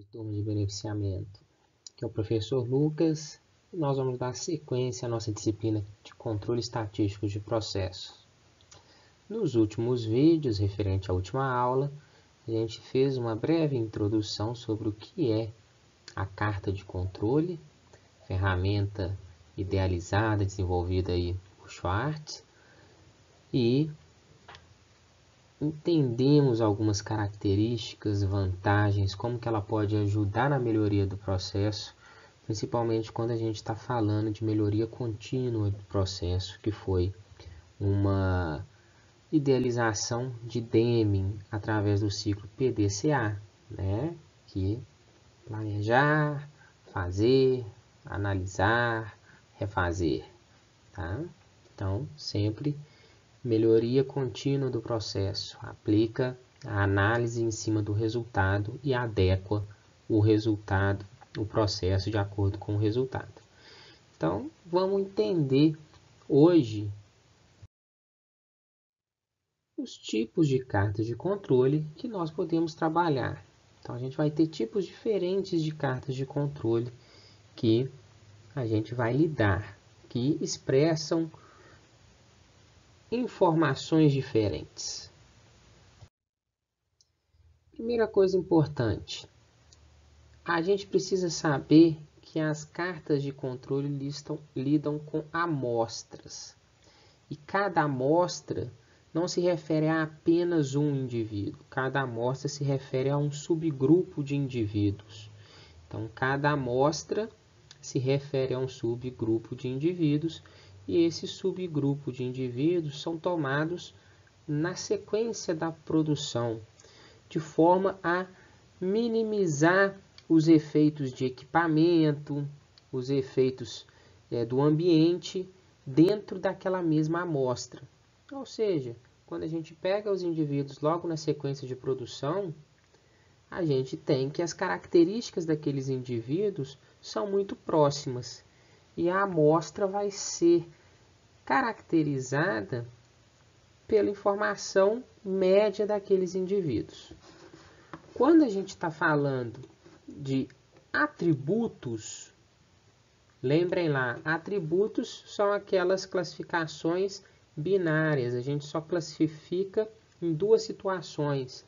tarde, turma de beneficiamento. Aqui é o professor Lucas e nós vamos dar sequência à nossa disciplina de controle estatístico de processos. Nos últimos vídeos, referente à última aula, a gente fez uma breve introdução sobre o que é a carta de controle, ferramenta idealizada, desenvolvida aí por Schwartz, e entendemos algumas características, vantagens, como que ela pode ajudar na melhoria do processo, principalmente quando a gente está falando de melhoria contínua do processo, que foi uma idealização de Deming através do ciclo PDCA, né? Que planejar, fazer, analisar, refazer, tá? Então, sempre melhoria contínua do processo. Aplica a análise em cima do resultado e adequa o resultado, o processo de acordo com o resultado. Então, vamos entender hoje os tipos de cartas de controle que nós podemos trabalhar. Então, a gente vai ter tipos diferentes de cartas de controle que a gente vai lidar, que expressam informações diferentes. Primeira coisa importante, a gente precisa saber que as cartas de controle lidam com amostras. E cada amostra não se refere a apenas um indivíduo. Cada amostra se refere a um subgrupo de indivíduos. Então, cada amostra se refere a um subgrupo de indivíduos. E esse subgrupo de indivíduos são tomados na sequência da produção, de forma a minimizar os efeitos de equipamento, os efeitos do ambiente dentro daquela mesma amostra. Ou seja, quando a gente pega os indivíduos logo na sequência de produção, a gente tem que as características daqueles indivíduos são muito próximas e a amostra vai ser caracterizada pela informação média daqueles indivíduos. Quando a gente está falando de atributos, lembrem lá, atributos são aquelas classificações binárias. A gente só classifica em duas situações.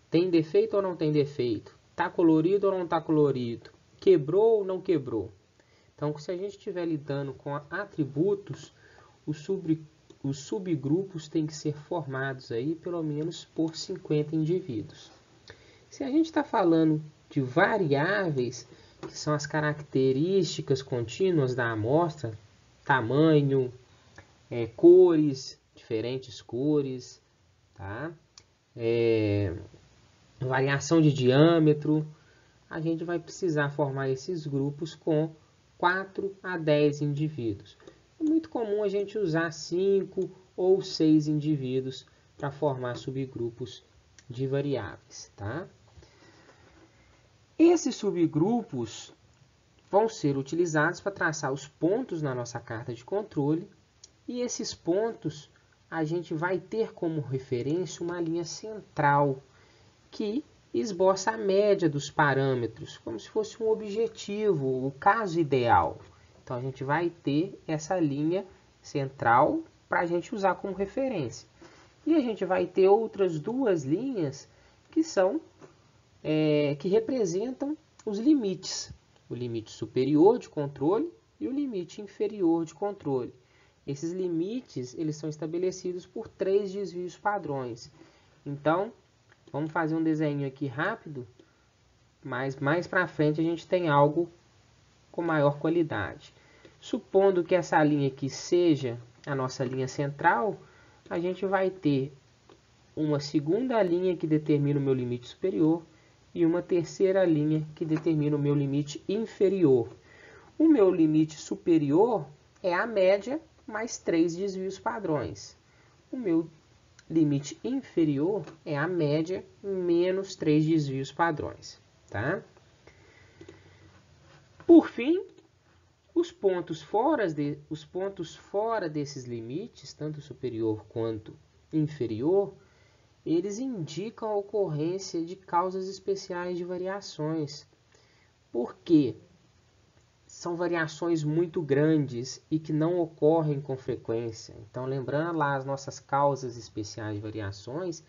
Tem defeito ou não tem defeito? Está colorido ou não está colorido? Quebrou ou não quebrou? Então, se a gente estiver lidando com atributos, os subgrupos têm que ser formados aí pelo menos por 50 indivíduos. Se a gente está falando de variáveis, que são as características contínuas da amostra, tamanho, cores, diferentes cores, tá? Variação de diâmetro, a gente vai precisar formar esses grupos com 4 a 10 indivíduos. É muito comum a gente usar 5 ou 6 indivíduos para formar subgrupos de variáveis, tá? Esses subgrupos vão ser utilizados para traçar os pontos na nossa carta de controle, e esses pontos a gente vai ter como referência uma linha central que esboça a média dos parâmetros, como se fosse um objetivo, o caso ideal. Então, a gente vai ter essa linha central para a gente usar como referência. E a gente vai ter outras duas linhas que são que representam os limites. O limite superior de controle e o limite inferior de controle. Esses limites eles são estabelecidos por 3 desvios padrões. Então, vamos fazer um desenho aqui rápido, mas mais para frente a gente tem algo com maior qualidade. Supondo que essa linha aqui seja a nossa linha central, a gente vai ter uma segunda linha que determina o meu limite superior e uma terceira linha que determina o meu limite inferior. O meu limite superior é a média mais 3 desvios padrões. O meu limite inferior é a média menos 3 desvios padrões, tá? Por fim, os pontos fora desses limites, tanto superior quanto inferior, eles indicam a ocorrência de causas especiais de variações. Por quê? São variações muito grandes e que não ocorrem com frequência. Então, lembrando lá, as nossas causas especiais de variações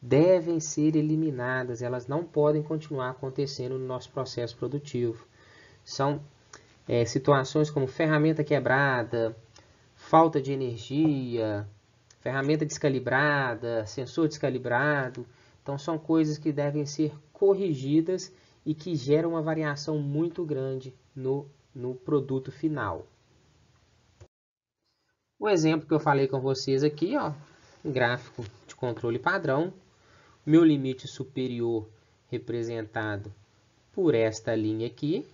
devem ser eliminadas, elas não podem continuar acontecendo no nosso processo produtivo. São situações como ferramenta quebrada, falta de energia, ferramenta descalibrada, sensor descalibrado. Então, são coisas que devem ser corrigidas e que geram uma variação muito grande no produto final. O exemplo que eu falei com vocês aqui, ó, um gráfico de controle padrão, meu limite superior representado por esta linha aqui,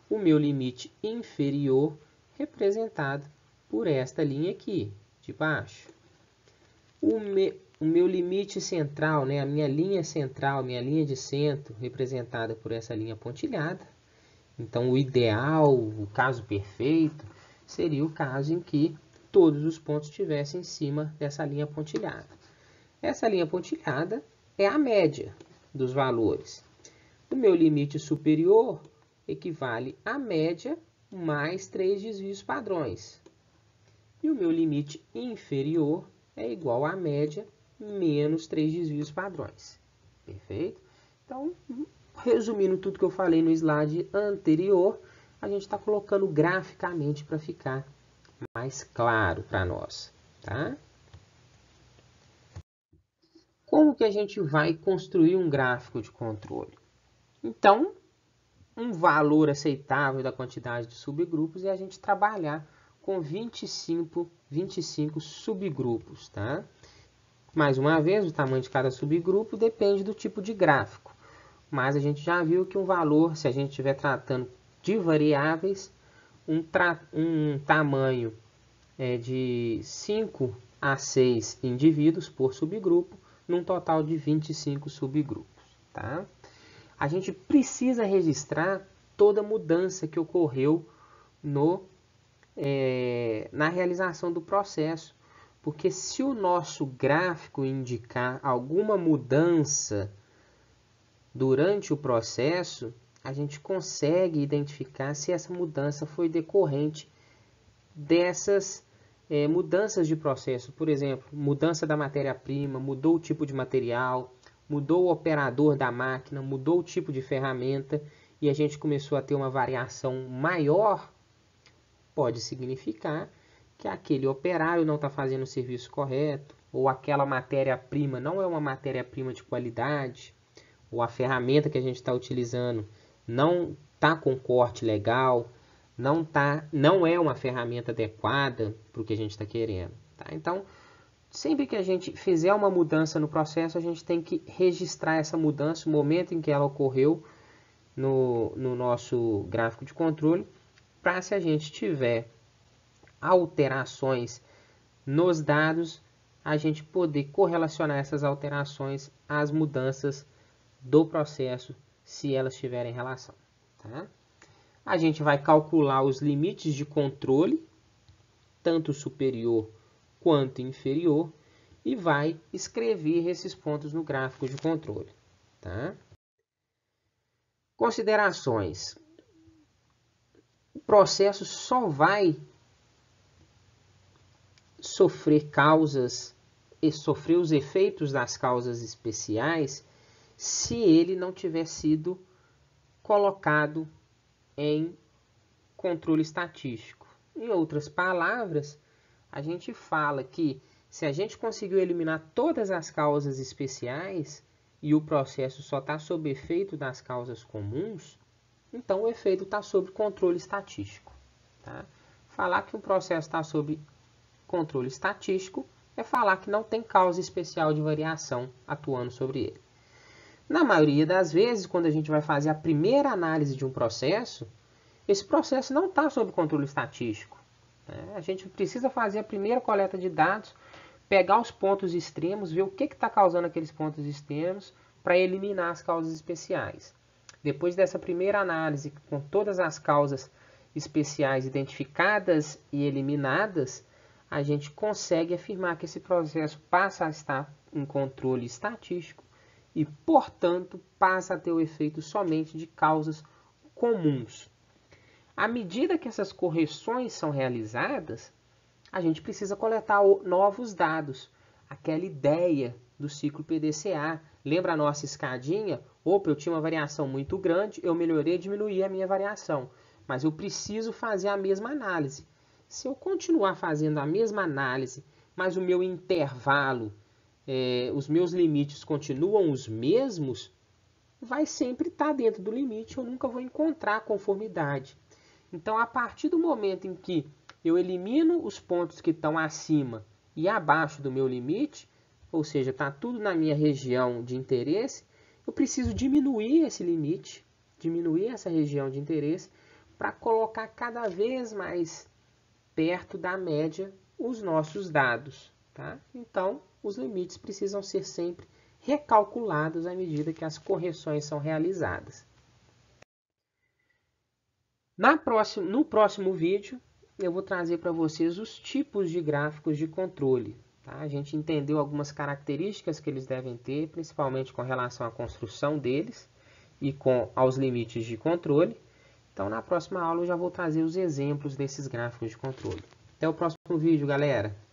o meu limite inferior representado por esta linha aqui, de baixo. O meu limite central, né, a minha linha central, minha linha de centro, representada por essa linha pontilhada. Então, o ideal, o caso perfeito, seria o caso em que todos os pontos estivessem em cima dessa linha pontilhada. Essa linha pontilhada é a média dos valores. O meu limite superior equivale à média mais 3 desvios padrões. E o meu limite inferior é igual à média menos 3 desvios padrões. Perfeito? Então, resumindo tudo que eu falei no slide anterior, a gente está colocando graficamente para ficar mais claro para nós, tá? Como que a gente vai construir um gráfico de controle? Então, um valor aceitável da quantidade de subgrupos é a gente trabalhar com 25 subgrupos, tá? Mais uma vez, o tamanho de cada subgrupo depende do tipo de gráfico. Mas a gente já viu que um valor, se a gente estiver tratando de variáveis, um tamanho de 5 a 6 indivíduos por subgrupo, num total de 25 subgrupos. Tá? A gente precisa registrar toda mudança que ocorreu na realização do processo, porque se o nosso gráfico indicar alguma mudança durante o processo, a gente consegue identificar se essa mudança foi decorrente dessas mudanças de processo. Por exemplo, mudança da matéria-prima, mudou o tipo de material, mudou o operador da máquina, mudou o tipo de ferramenta e a gente começou a ter uma variação maior, pode significar que aquele operário não está fazendo o serviço correto, ou aquela matéria-prima não é uma matéria-prima de qualidade, ou a ferramenta que a gente está utilizando não está com corte legal, não é uma ferramenta adequada para o que a gente está querendo. Tá? Então, sempre que a gente fizer uma mudança no processo, a gente tem que registrar essa mudança, o momento em que ela ocorreu no nosso gráfico de controle, para se a gente tiver alterações nos dados, a gente poder correlacionar essas alterações às mudanças do processo, se elas tiverem relação. Tá? A gente vai calcular os limites de controle, tanto superior quanto inferior, e vai escrever esses pontos no gráfico de controle. Tá? Considerações. O processo só vai sofrer os efeitos das causas especiais se ele não tiver sido colocado em controle estatístico. Em outras palavras, a gente fala que se a gente conseguiu eliminar todas as causas especiais e o processo só está sob efeito das causas comuns, então o efeito está sob controle estatístico. Tá? Falar que o processo está sob controle estatístico é falar que não tem causa especial de variação atuando sobre ele. Na maioria das vezes, quando a gente vai fazer a primeira análise de um processo, esse processo não está sob controle estatístico. A gente precisa fazer a primeira coleta de dados, pegar os pontos extremos, ver o que está causando aqueles pontos extremos para eliminar as causas especiais. Depois dessa primeira análise, com todas as causas especiais identificadas e eliminadas, a gente consegue afirmar que esse processo passa a estar em controle estatístico e, portanto, passa a ter o efeito somente de causas comuns. À medida que essas correções são realizadas, a gente precisa coletar novos dados. Aquela ideia do ciclo PDCA. Lembra a nossa escadinha? Opa, eu tinha uma variação muito grande, eu melhorei e diminuí a minha variação. Mas eu preciso fazer a mesma análise. Se eu continuar fazendo a mesma análise, mas o meu intervalo, os meus limites continuam os mesmos, vai sempre estar dentro do limite, eu nunca vou encontrar conformidade. Então, a partir do momento em que eu elimino os pontos que estão acima e abaixo do meu limite, ou seja, está tudo na minha região de interesse, eu preciso diminuir esse limite, diminuir essa região de interesse, para colocar cada vez mais perto da média os nossos dados. Tá? Então, os limites precisam ser sempre recalculados à medida que as correções são realizadas. No próximo vídeo, eu vou trazer para vocês os tipos de gráficos de controle. Tá? A gente entendeu algumas características que eles devem ter, principalmente com relação à construção deles e aos limites de controle. Então, na próxima aula, eu já vou trazer os exemplos desses gráficos de controle. Até o próximo vídeo, galera!